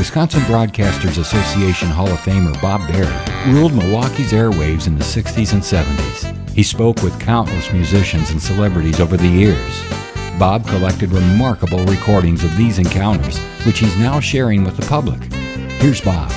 Wisconsin Broadcasters Association Hall of Famer Bob Berry ruled Milwaukee's airwaves in the 60s and 70s. He spoke with countless musicians and celebrities over the years. Bob collected remarkable recordings of these encounters, which he's now sharing with the public. Here's Bob.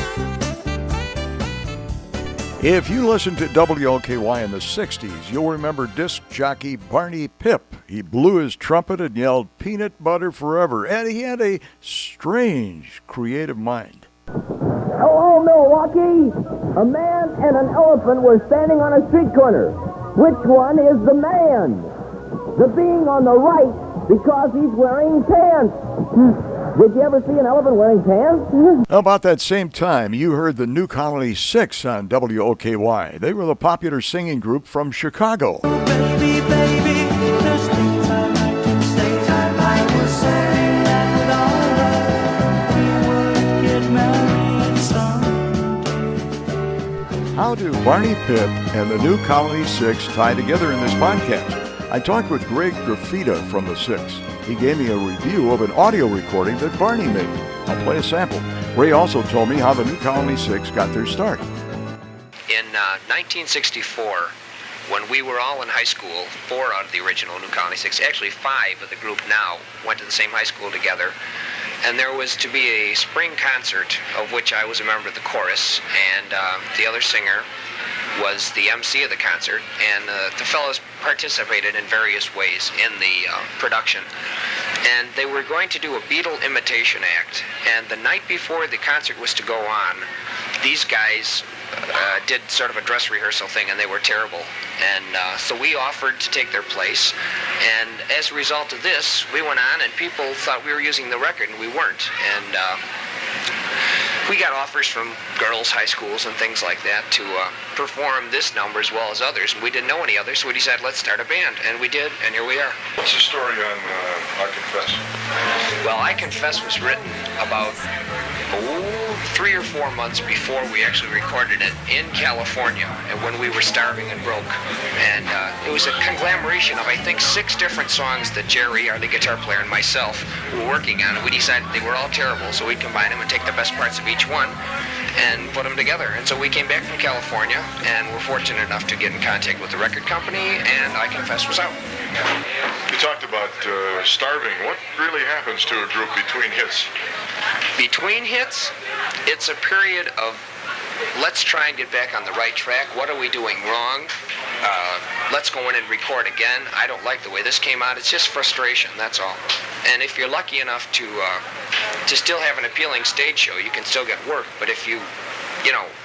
If you listened to WOKY in the 60s, you'll remember disc jockey Barney Pip. He blew his trumpet and yelled, "Peanut butter forever," and he had a strange, creative mind. Hello, Milwaukee! A man and an elephant were standing on a street corner. Which one is the man? The being on the right, because he's wearing pants. Did you ever see an elephant wearing pants? About that same time, you heard the New Colony 6 on WOKY. They were the popular singing group from Chicago. Baby, baby, there's things I like to say. I was saying that with all love, we would get married someday. How do Barney Pip and the New Colony 6 tie together in this podcast? I talked with Ray Graffia from the 6. He gave me a review of an audio recording that Barney made. I'll play a sample. Ray also told me how the New Colony 6 got their start. In 1964, when we were all in high school, 4 out of the original New Colony 6, actually 5 of the group now, went to the same high school together. And there was to be a spring concert, of which I was a member of the chorus, and the other singer was the MC of the concert, and the fellows participated in various ways in the production. And they were going to do a Beatle imitation act, and the night before the concert was to go on, these guys did sort of a dress rehearsal thing, and they were terrible. And so we offered to take their place, and as a result of this, we went on, and people thought we were using the record, and we weren't. And we got offers from girls' high schools and things like that to perform this number as well as others. And we didn't know any others, so we decided, let's start a band. And we did, and here we are. What's the story on I Confess? Well, I Confess was written about 3 or 4 months before we actually recorded it in California, and when we were starving and broke. And it was a conglomeration of, I think, 6 different songs that Jerry, our lead guitar player, and myself were working on. And we decided they were all terrible, so we'd combine them and take the best parts of each one and put them together. And so we came back from California, and were fortunate enough to get in contact with the record company, and I Confess was out. You talked about starving. What really happens to a group between hits? Between hits, it's a period of let's try and get back on the right track. What are we doing wrong? Let's go in and record again. I don't like the way this came out. It's just frustration, that's all. And if you're lucky enough to still have an appealing stage show, you can still get work. But if you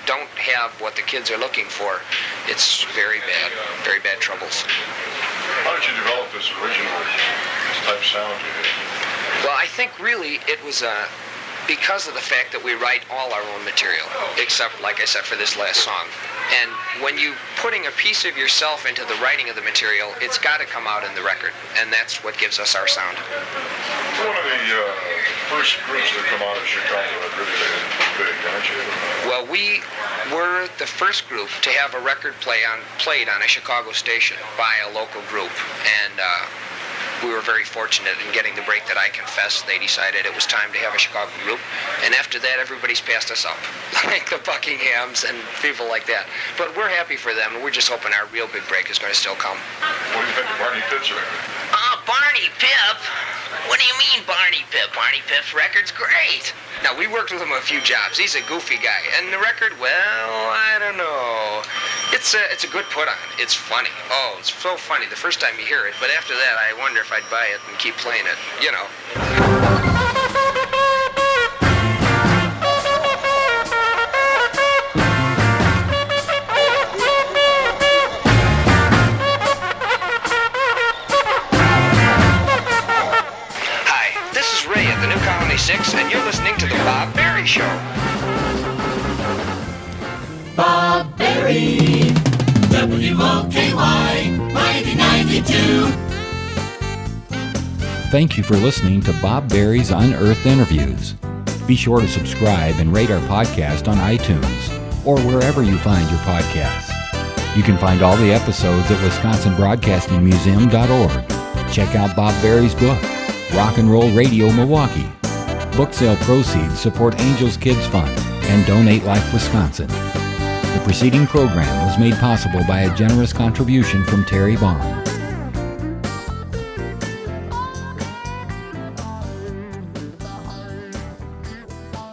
don't have what the kids are looking for, it's very bad troubles. How did you develop this original type sound you did? Well, I think really it was because of the fact that we write all our own material, except, like I said, for this last song. And when you're putting a piece of yourself into the writing of the material, it's got to come out in the record, and that's what gives us our sound. One of the first groups to come out of Chicago that really made it big, aren't you? Well, we were the first group to have a record played on a Chicago station by a local group, and we were very fortunate in getting the break that I Confess. They decided it was time to have a Chicago group, and after that, everybody's passed us up, like the Buckinghams and people like that. But we're happy for them, and we're just hoping our real big break is going to still come. What do you think of Barney Pip's record? Barney Pip? What do you mean, Barney Pip? Barney Pip's record's great. Now, we worked with him a few jobs. He's a goofy guy. And the record, well, I don't know. It's a good put-on. It's funny. Oh, it's so funny the first time you hear it. But after that, I wonder if I'd buy it and keep playing it, Hi, this is Ray at the New Colony 6, and you're listening to The Bob Berry Show. Bob Berry, WOKY 1992. Thank you for listening to Bob Berry's Unearthed Interviews. Be sure to subscribe and rate our podcast on iTunes or wherever you find your podcasts. You can find all the episodes at WisconsinBroadcastingMuseum.org. Check out Bob Berry's book, Rock and Roll Radio Milwaukee. Book sale proceeds support Angels Kids Fund and Donate Life Wisconsin. The preceding program was made possible by a generous contribution from Terry Vaughn.